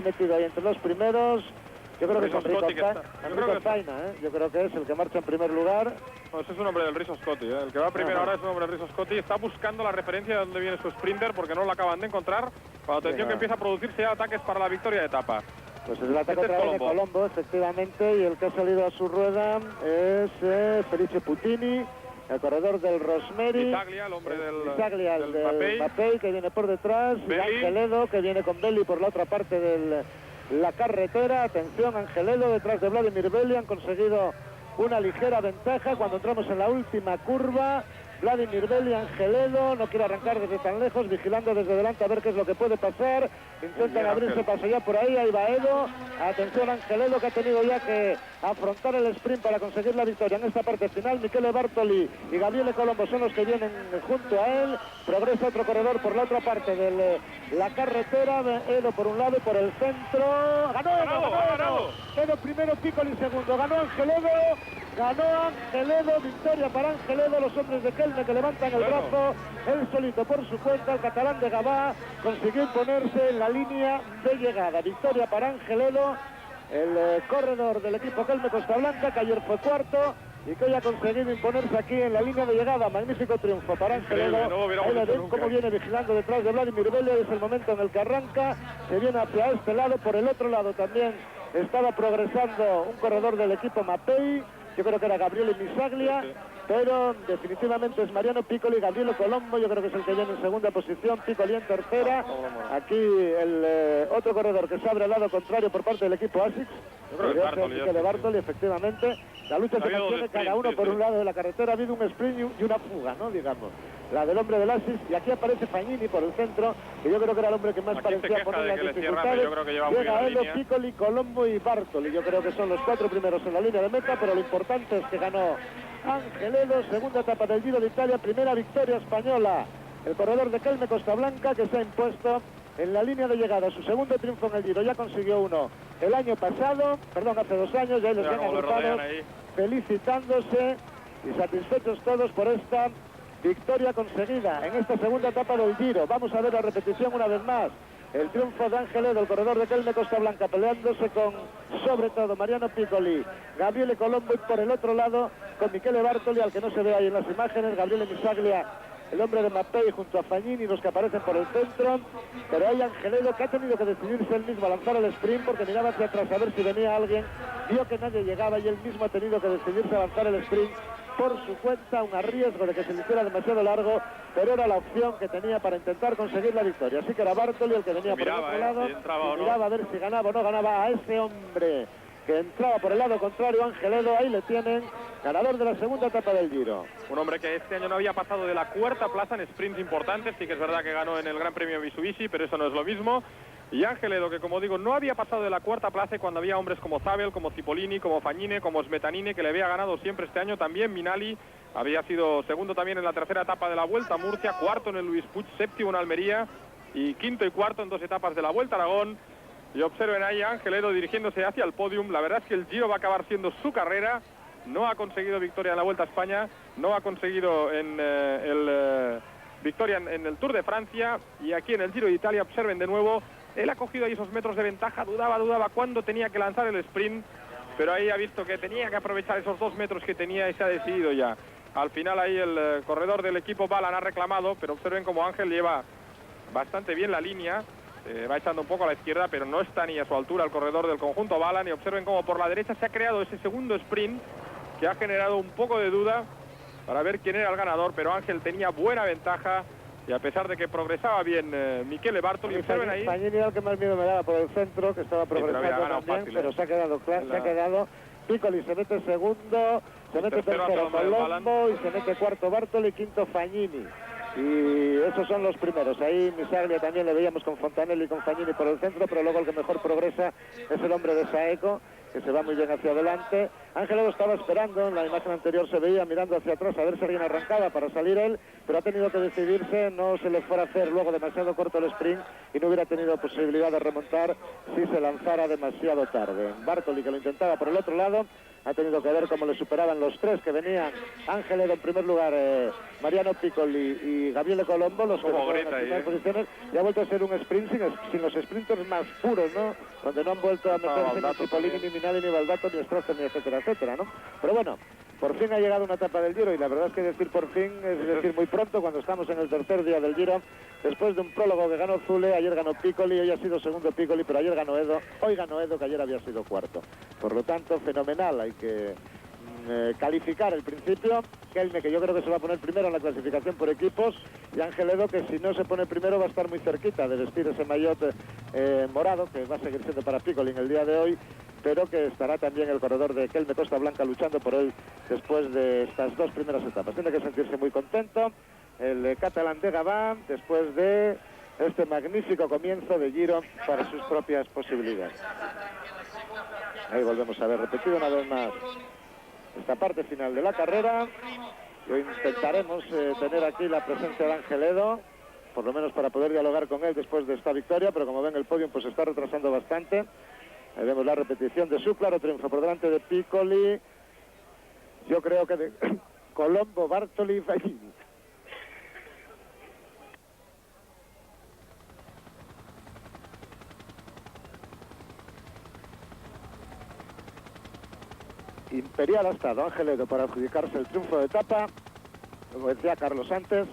metido ahí entre los primeros. Yo creo que es Enrico Zaina, yo creo que es el que marcha en primer lugar. No, ese es un hombre del Riso Scotti, el que va primero ahora es un hombre del Riso Scotti. Está buscando la referencia de dónde viene su sprinter porque no lo acaban de encontrar. Cuando atención que empieza a producirse ya ataques para la victoria de etapa. Pues es el ataque otra vez de Colombo, efectivamente, y el que ha salido a su rueda es Felice Putini, el corredor del Rosemary. Bisaglia, el hombre del Mapei, que viene por detrás. Y Angeledo, que viene con Belli por la otra parte de la carretera. Atención, Angeledo detrás de Vladimir Belli. Han conseguido una ligera ventaja cuando entramos en la última curva. Vladimir Belli, Angeledo, no quiere arrancar desde tan lejos, vigilando desde delante a ver qué es lo que puede pasar. Intentan abrirse paso ya por ahí va Edo. Atención, Angeledo, que ha tenido ya que afrontar el sprint para conseguir la victoria en esta parte final. Michele Bartoli y Gabriele Colombo son los que vienen junto a él. Progresa otro corredor por la otra parte de la carretera. Edo por un lado y por el centro. ¡Ganó! Edo primero, Piccoli segundo. Ganó Angeledo, victoria para Angeledo. Los hombres de Kelme que levantan el brazo, él solito por su cuenta. El catalán de Gavà consiguió imponerse en la línea de llegada. Victoria para Angeledo, el corredor del equipo Kelme Costa Blanca, que ayer fue cuarto y que hoy ha conseguido imponerse aquí en la línea de llegada. Magnífico triunfo para Angeledo. Ahí le ven cómo viene vigilando detrás de Vladimir Belli. Es el momento en el que arranca, se viene hacia este lado. Por el otro lado también estaba progresando un corredor del equipo Mapei. Yo creo que era Gabriele Bisaglia, pero definitivamente es Mariano Piccoli. Gabriele Colombo, yo creo que es el que viene en segunda posición, Piccoli en tercera. Aquí el otro corredor que se abre al lado contrario por parte del equipo ASICS. Yo creo que de Bartoli, efectivamente. La lucha se mantiene cada uno por un lado de la carretera. Ha habido un sprint y una fuga, ¿no? Digamos. La del hombre del ASICS, y aquí aparece Fagnini por el centro, que yo creo que era el hombre que más parecía poner las dificultades. Llega Edo, Piccoli, Colombo y Bartoli. Yo creo que son los cuatro primeros en la línea de meta, pero lo importante es que ganó Angeledo, segunda etapa del Giro de Italia, primera victoria española. El corredor de Kelme Costa Blanca, que se ha impuesto en la línea de llegada, su segundo triunfo en el Giro. Ya consiguió uno el año pasado, hace 2 años, y ahí les ven agrupados, felicitándose y satisfechos todos por esta victoria conseguida en esta segunda etapa del Giro. Vamos a ver la repetición una vez más. El triunfo de Angeledo, el corredor de Kelme Costa Blanca, peleándose con, sobre todo, Mariano Piccoli, Gabriele Colombo, y por el otro lado con Michele Bartoli, al que no se ve ahí en las imágenes, Gabriele Bisaglia, el hombre de Mapei, junto a Fagnini, los que aparecen por el centro. Pero hay Angeledo, que ha tenido que decidirse él mismo a lanzar el sprint, porque miraba hacia atrás a ver si venía alguien, vio que nadie llegaba y él mismo ha tenido que decidirse a lanzar el sprint por su cuenta, un riesgo de que se le hiciera demasiado largo, pero era la opción que tenía para intentar conseguir la victoria. Así que era Bartoli el que venía por el otro lado, y miraba a ver si ganaba o no ganaba a ese hombre que entraba por el lado contrario, Angeledo. Ahí le tienen, ganador de la segunda etapa del Giro. Un hombre que este año no había pasado de la cuarta plaza en sprints importantes. Sí que es verdad que ganó en el Gran Premio Mitsubishi, pero eso no es lo mismo. Y Angeledo, que como digo, no había pasado de la cuarta plaza cuando había hombres como Zabel, como Cipollini, como Fagnini, como Smetanini, que le había ganado siempre este año. También Minali había sido segundo también en la tercera etapa de la Vuelta a Murcia, cuarto en el Luis Puig, séptimo en Almería y quinto y cuarto en 2 etapas de la Vuelta a Aragón. Y observen ahí a Angeledo dirigiéndose hacia el podium. La verdad es que el Giro va a acabar siendo su carrera. No ha conseguido victoria en la Vuelta a España, no ha conseguido victoria en el Tour de Francia, y aquí en el Giro de Italia, observen de nuevo, él ha cogido ahí esos metros de ventaja, dudaba cuándo tenía que lanzar el sprint, pero ahí ha visto que tenía que aprovechar esos 2 metros que tenía y se ha decidido ya. Al final ahí el corredor del equipo Balan ha reclamado, pero observen cómo Ángel lleva bastante bien la línea, va echando un poco a la izquierda, pero no está ni a su altura el corredor del conjunto Balan, y observen cómo por la derecha se ha creado ese segundo sprint que ha generado un poco de duda para ver quién era el ganador, pero Ángel tenía buena ventaja. Y a pesar de que progresaba bien Michele Bartoli, observen ahí. Fagnini era el que más miedo me daba por el centro, que estaba progresando también, pero se ha quedado claro, se ha quedado. Piccoli se mete segundo, se mete tercero Colombo y se mete cuarto Bartoli, quinto Fagnini. Y esos son los primeros. Ahí Bisaglia también le veíamos con Fontanelli y con Fagnini por el centro, pero luego el que mejor progresa es el hombre de Saeco, que se va muy bien hacia adelante. Angeledo estaba esperando, en la imagen anterior se veía mirando hacia atrás a ver si alguien arrancaba para salir él, pero ha tenido que decidirse, no se le fuera a hacer luego demasiado corto el sprint y no hubiera tenido posibilidad de remontar si se lanzara demasiado tarde. Bartoli, que lo intentaba por el otro lado, ha tenido que ver cómo le superaban los 3 que venían. Angeledo en primer lugar, Mariano Piccoli y Gabriele Colombo, los que en las primeras posiciones. y ha vuelto a ser un sprint sin los sprinters más puros, ¿no? Donde no han vuelto a meterse ni Cipollini, ni Minali, ni Baldato, ni Strasser, ni etcétera, etcétera, ¿no? Pero bueno, por fin ha llegado una etapa del Giro, y la verdad es que decir por fin es decir muy pronto, cuando estamos en el tercer día del Giro, después de un prólogo que ganó Zule, ayer ganó Piccoli, hoy ha sido segundo Piccoli, pero ayer ganó Edo, hoy ganó Edo, que ayer había sido cuarto. Por lo tanto, fenomenal, hay que calificar el principio. Kelme, que yo creo que se va a poner primero en la clasificación por equipos, y Ángel Edo, que si no se pone primero va a estar muy cerquita de vestir ese maillot morado, que va a seguir siendo para Piccoli en el día de hoy, pero que estará también el corredor de Kelme Costa Blanca luchando por él después de estas dos primeras etapas. Tiene que sentirse muy contento el catalán de Gabán después de este magnífico comienzo de Giro para sus propias posibilidades. Ahí volvemos a ver repetido una vez más esta parte final de la carrera. Y hoy intentaremos tener aquí la presencia de Ángel Edo, por lo menos para poder dialogar con él después de esta victoria, pero como ven el podio pues se está retrasando bastante. Ahí vemos la repetición de su claro triunfo por delante de Piccoli, yo creo que de Colombo, Bartoli y Fagnini. Imperial ha estado Ángel Edo para adjudicarse el triunfo de etapa. Como decía Carlos antes,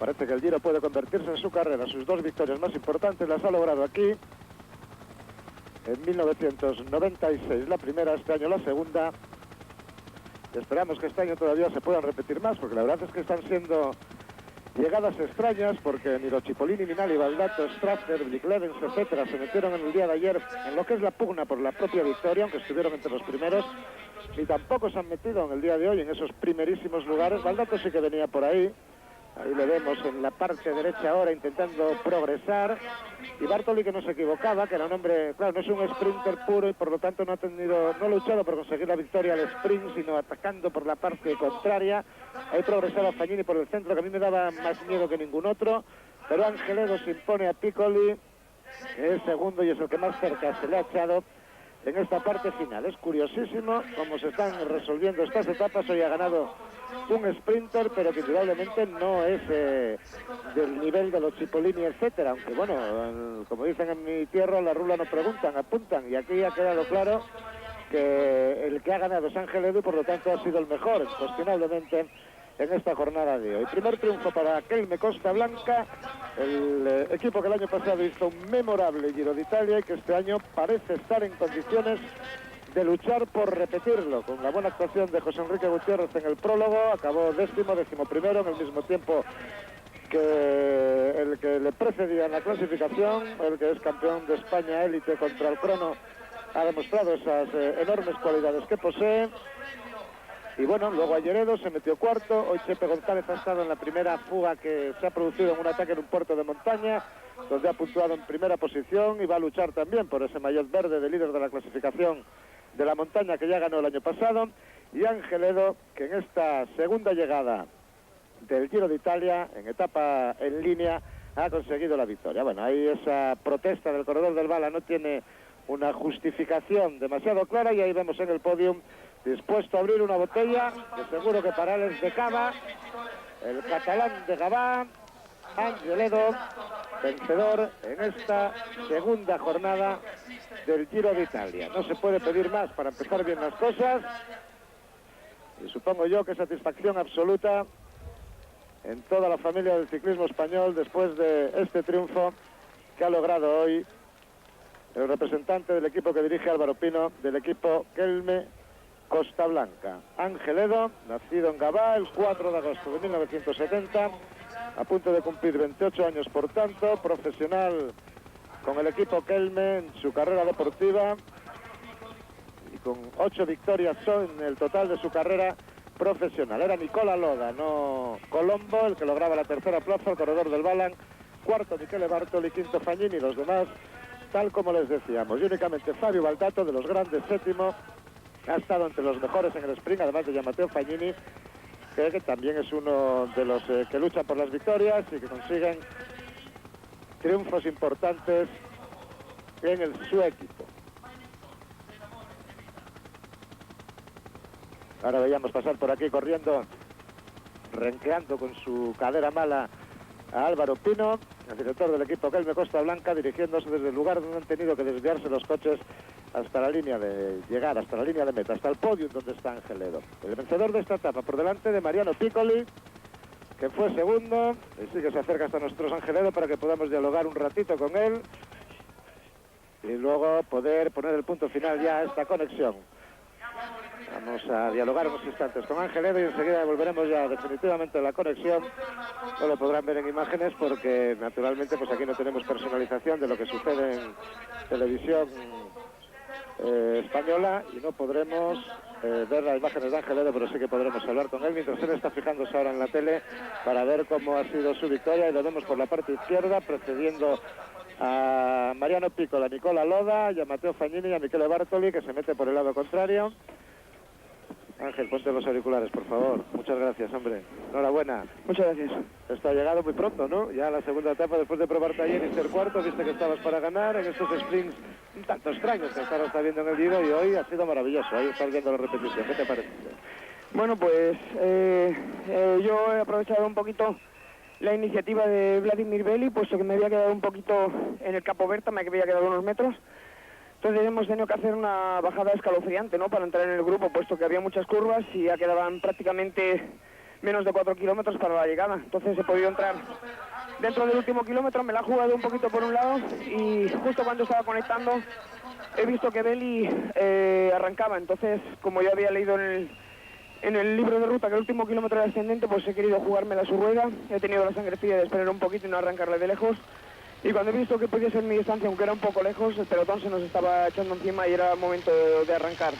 parece que el Giro puede convertirse en su carrera. Sus dos victorias más importantes las ha logrado aquí. En 1996 la primera, este año la segunda. Esperamos que este año todavía se puedan repetir más, porque la verdad es que están siendo llegadas extrañas, porque ni los Cipollini, Minali, Baldato, Strasser, Blick Levens, etcétera, se metieron en el día de ayer en lo que es la pugna por la propia victoria, aunque estuvieron entre los primeros, ni tampoco se han metido en el día de hoy en esos primerísimos lugares. Baldato sí que venía por ahí, ahí le vemos en la parte derecha ahora intentando progresar, y Bartoli, que no se equivocaba, que era un hombre, claro, no es un sprinter puro y por lo tanto no ha luchado por conseguir la victoria al sprint, sino atacando por la parte contraria. Ahí progresaba Fagnini por el centro, que a mí me daba más miedo que ningún otro, pero Ángel Edo se impone a Piccoli, que es segundo y es el que más cerca se le ha echado en esta parte final. Es curiosísimo cómo se están resolviendo estas etapas. Hoy ha ganado un sprinter, pero que indudablemente no es del nivel de los Cipollini, etcétera, aunque bueno, como dicen en mi tierra, la rula no preguntan, apuntan, y aquí ha quedado claro que el que ha ganado es Ángel Edo y por lo tanto ha sido el mejor, incuestionablemente, en esta jornada de hoy. Primer triunfo para Kelme Costa Blanca, el equipo que el año pasado hizo un memorable Giro de Italia y que este año parece estar en condiciones de luchar por repetirlo, con la buena actuación de José Enrique Gutiérrez en el prólogo. Acabó décimo primero, en el mismo tiempo que el que le precedía en la clasificación, el que es campeón de España élite contra el crono, ha demostrado esas enormes cualidades que posee. Y bueno, luego ayer Edo se metió cuarto, hoy Chepe González ha estado en la primera fuga que se ha producido en un ataque en un puerto de montaña, donde ha puntuado en primera posición y va a luchar también por ese maillot verde de líder de la clasificación de la montaña que ya ganó el año pasado. Y Ángel Edo, que en esta segunda llegada del Giro de Italia, en etapa en línea, ha conseguido la victoria. Bueno, ahí esa protesta del corredor del Bala no tiene una justificación demasiado clara, y ahí vemos en el podium, dispuesto a abrir una botella, que seguro que para él es de cava, el catalán de Gabán, Ángel Edo, vencedor en esta segunda jornada del Giro de Italia. No se puede pedir más para empezar bien las cosas, y supongo yo que satisfacción absoluta en toda la familia del ciclismo español después de este triunfo que ha logrado hoy el representante del equipo que dirige Álvaro Pino, del equipo Kelme Costa Blanca. Ángel Edo, nacido en Gabá el 4 de agosto de 1970, a punto de cumplir 28 años, por tanto, profesional con el equipo Kelme en su carrera deportiva, y con 8 victorias en el total de su carrera profesional. Era Nicola Loda, no Colombo, el que lograba la tercera plaza, el corredor del Balan, cuarto Michele Bartoli, quinto Fagnini, los demás, tal como les decíamos. Y únicamente Fabio Baldato, de los grandes, séptimo, ha estado entre los mejores en el sprint, además de Matteo Fagnini, que también es uno de los que luchan por las victorias y que consiguen triunfos importantes en su equipo. Ahora veíamos pasar por aquí corriendo, renqueando con su cadera mala a Álvaro Pino. el director del equipo Kelme Costa Blanca, dirigiéndose desde el lugar donde han tenido que desviarse los coches hasta la línea de llegar, hasta la línea de meta, hasta el podio donde está Angeledo. El vencedor de esta etapa por delante de Mariano Piccoli, que fue segundo, y sí que se acerca hasta nosotros Angeledo para que podamos dialogar un ratito con él y luego poder poner el punto final ya a esta conexión. Vamos a dialogar unos instantes con Angeledo y enseguida volveremos ya definitivamente a la conexión. No lo podrán ver en imágenes porque naturalmente pues aquí no tenemos personalización de lo que sucede en televisión española y no podremos ver las imágenes de Angeledo, pero sí que podremos hablar con él mientras él está fijándose ahora en la tele para ver cómo ha sido su victoria, y lo vemos por la parte izquierda precediendo a Mariano Piccoli, a Nicola Loda y a Matteo Fagnini y a Michele Bartoli, que se mete por el lado contrario. Ángel, ponte los auriculares, por favor. Muchas gracias, hombre. Enhorabuena. Muchas gracias. Esto ha llegado muy pronto, ¿no? Ya la segunda etapa, después de probarte ayer y ser cuarto, viste que estabas para ganar en estos sprints un tanto extraños que estabas viendo en el Giro, y hoy ha sido maravilloso. Ahí estás viendo la repetición. ¿Qué te parece? Bueno, pues yo he aprovechado un poquito la iniciativa de Vladimir Belli, puesto que me había quedado un poquito en el Capo Berta, me había quedado unos metros. Entonces hemos tenido que hacer una bajada escalofriante, ¿no?, para entrar en el grupo, puesto que había muchas curvas y ya quedaban prácticamente menos de 4 kilómetros para la llegada. Entonces he podido entrar dentro del último kilómetro, me la he jugado un poquito por un lado y justo cuando estaba conectando he visto que Belli arrancaba. Entonces, como yo había leído en el libro de ruta que el último kilómetro era ascendente, pues he querido jugármela a su rueda. He tenido la sangre fría de esperar un poquito y no arrancarle de lejos. Y cuando he visto que podía ser mi distancia, aunque era un poco lejos, el pelotón se nos estaba echando encima y era momento de arrancar.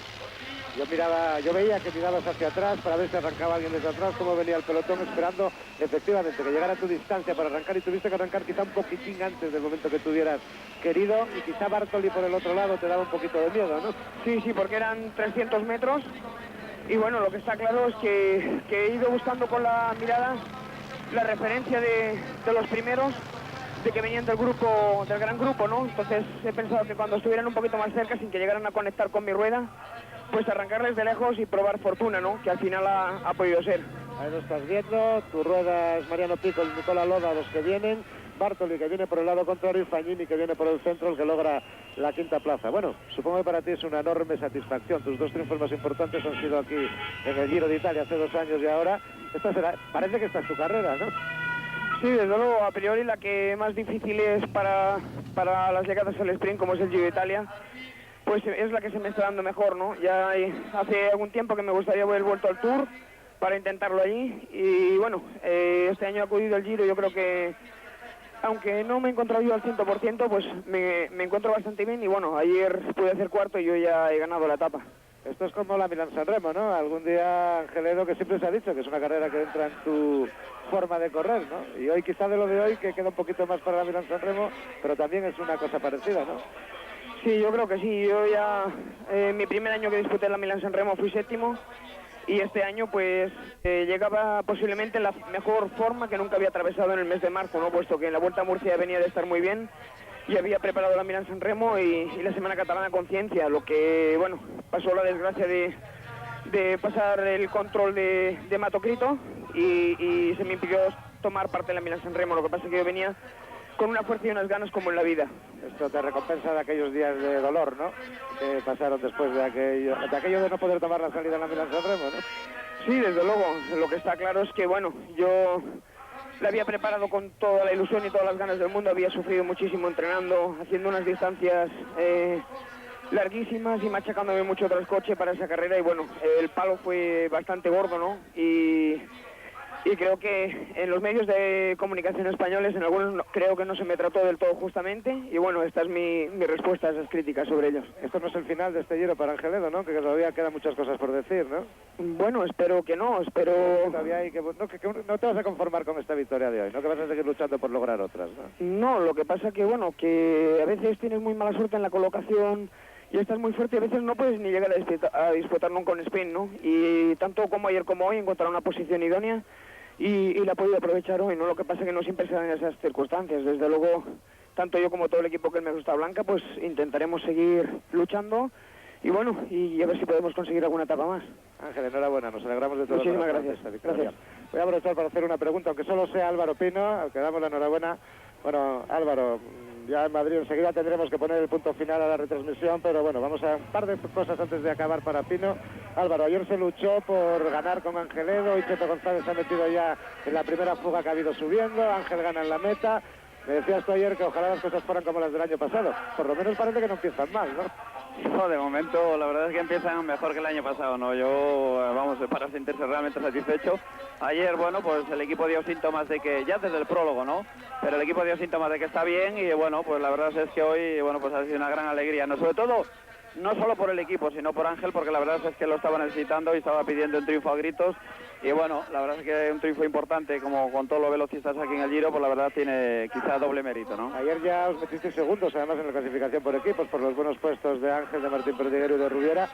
Yo veía que mirabas hacia atrás para ver si arrancaba alguien desde atrás, cómo venía el pelotón esperando efectivamente que llegara a tu distancia para arrancar, y tuviste que arrancar quizá un poquitín antes del momento que tuvieras querido, y quizá Bartoli por el otro lado te daba un poquito de miedo, ¿no? Sí, porque eran 300 metros y bueno, lo que está claro es que he ido buscando con la mirada la referencia de los primeros, de que venían del gran grupo, ¿no? Entonces he pensado que cuando estuvieran un poquito más cerca, sin que llegaran a conectar con mi rueda, pues arrancarles de lejos y probar fortuna, ¿no?, que al final ha podido ser. Ahí lo estás viendo, tu rueda es Mariano Piccoli, Nicola Loda, los que vienen, Bartoli que viene por el lado contrario y Fagnini que viene por el centro, el que logra la quinta plaza. Bueno, supongo que para ti es una enorme satisfacción. Tus dos triunfos más importantes han sido aquí en el Giro de Italia hace 2 años y ahora parece que esta es tu carrera, ¿no? Sí, desde luego, a priori la que más difícil es para las llegadas al sprint, como es el Giro de Italia, pues es la que se me está dando mejor, ¿no? Ya hace algún tiempo que me gustaría haber vuelto al Tour para intentarlo allí, y bueno, este año ha acudido el Giro. Yo creo que, aunque no me he encontrado yo al 100%, pues me encuentro bastante bien, y bueno, ayer pude hacer cuarto y yo ya he ganado la etapa. Esto es como la Milán-San Remo, ¿no? Algún día, Angeledo, que siempre se ha dicho que es una carrera que entra en tu forma de correr, ¿no? Y hoy, quizá de lo de hoy, que queda un poquito más para la Milán-San Remo, pero también es una cosa parecida, ¿no? Sí, yo creo que sí. Yo ya, mi primer año que disputé la Milán-San Remo fui séptimo, y este año pues llegaba posiblemente en la mejor forma que nunca había atravesado en el mes de marzo, ¿no?, puesto que en la Vuelta a Murcia venía de estar muy bien y había preparado la Milán-San Remo y la Semana Catalana Conciencia, lo que, bueno, pasó la desgracia de pasar el control de hematocrito y se me impidió tomar parte en la Milán-San Remo. Lo que pasa es que yo venía con una fuerza y unas ganas como en la vida. Esto te recompensa de aquellos días de dolor, ¿no?, que pasaron después de aquello de no poder tomar la salida en la Milán-San Remo, ¿no? Sí, desde luego. Lo que está claro es que, bueno, yo la había preparado con toda la ilusión y todas las ganas del mundo. Había sufrido muchísimo entrenando, haciendo unas distancias larguísimas y machacándome mucho tras coche para esa carrera, y bueno, el palo fue bastante gordo, ¿no? Y creo que en los medios de comunicación españoles, en algunos creo que no se me trató del todo justamente, y bueno, esta es mi respuesta a esas críticas sobre ellos. Esto no es el final de este Giro para Angeledo, ¿no?, que todavía quedan muchas cosas por decir, ¿no? Bueno, espero que no, Todavía hay que no te vas a conformar con esta victoria de hoy, ¿no?, que vas a seguir luchando por lograr otras, ¿no? No, lo que pasa que, bueno, que a veces tienes muy mala suerte en la colocación y estás muy fuerte, y a veces no puedes ni llegar a disputar nunca un sprint, ¿no? Y tanto como ayer como hoy encontrar una posición idónea y la he podido aprovechar hoy, ¿no? Lo que pasa es que no siempre se dan esas circunstancias. Desde luego, tanto yo como todo el equipo que me gusta Blanca, pues intentaremos seguir luchando y bueno, y a ver si podemos conseguir alguna etapa más. Ángel, enhorabuena, nos alegramos de todo. Muchísimas gracias. Voy a aprovechar para hacer una pregunta, aunque solo sea Álvaro Pino, al que damos la enhorabuena Bueno, Álvaro, ya en Madrid enseguida tendremos que poner el punto final a la retransmisión, pero bueno, vamos a un par de cosas antes de acabar para Pino. Álvaro, ayer se luchó por ganar con Angeledo y Cheto González se ha metido ya en la primera fuga que ha habido subiendo. Ángel gana en la meta. Me decías tú ayer que ojalá las cosas fueran como las del año pasado. Por lo menos parece que no empiezan mal, ¿no? No, de momento la verdad es que empiezan mejor que el año pasado, ¿no? Yo, vamos, para sentirse realmente satisfecho. Ayer, bueno, pues el equipo dio síntomas de que, ya desde el prólogo, ¿no? Pero el equipo dio síntomas de que está bien y, bueno, pues la verdad es que hoy, bueno, pues ha sido una gran alegría, ¿no? Sobre todo, no solo por el equipo, sino por Ángel, porque la verdad es que lo estaba necesitando y estaba pidiendo un triunfo a gritos. Y bueno, la verdad es que un triunfo importante, como con todos los velocistas aquí en el Giro, pues la verdad tiene quizá doble mérito, ¿no? Ayer ya os metisteis segundos, además, en la clasificación por equipos, por los buenos puestos de Ángel, de Martín Perdiguero y de Rubiera.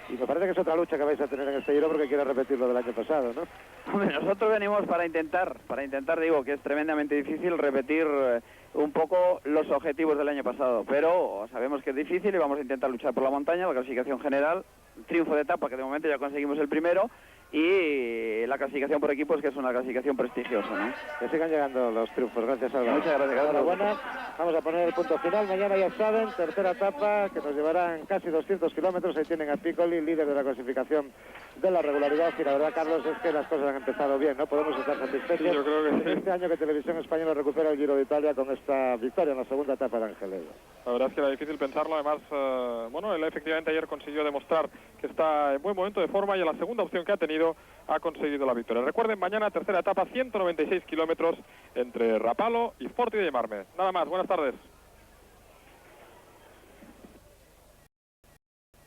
Y me parece que es otra lucha que vais a tener en este Giro porque quiero repetir lo del año pasado, ¿no? Hombre, nosotros venimos para intentar, digo, que es tremendamente difícil repetir un poco los objetivos del año pasado, pero sabemos que es difícil y vamos a intentar luchar por la montaña, la clasificación general, triunfo de etapa, que de momento ya conseguimos el primero, y la clasificación por equipos, que es una clasificación prestigiosa, ¿no? Que sigan llegando los triunfos, gracias Álvaro. Muchas gracias. Enhorabuena, vamos a poner el punto final, mañana ya saben, tercera etapa que nos llevará en casi 200 kilómetros, ahí tienen a Piccoli, líder de la clasificación de la regularidad, y la verdad, Carlos, es que las cosas han empezado bien, ¿no? Podemos estar satisfechos. Sí, yo creo que sí. Este año que Televisión Española recupera el Giro de Italia con esta victoria en la segunda etapa de Angeledo. La verdad es que era difícil pensarlo, además, bueno, él efectivamente ayer consiguió demostrar que está en buen momento de forma y en la segunda opción que ha tenido ha conseguido la victoria. Recuerden, mañana tercera etapa, 196 kilómetros entre Rapallo y Forti de Marme. Nada más, buenas tardes.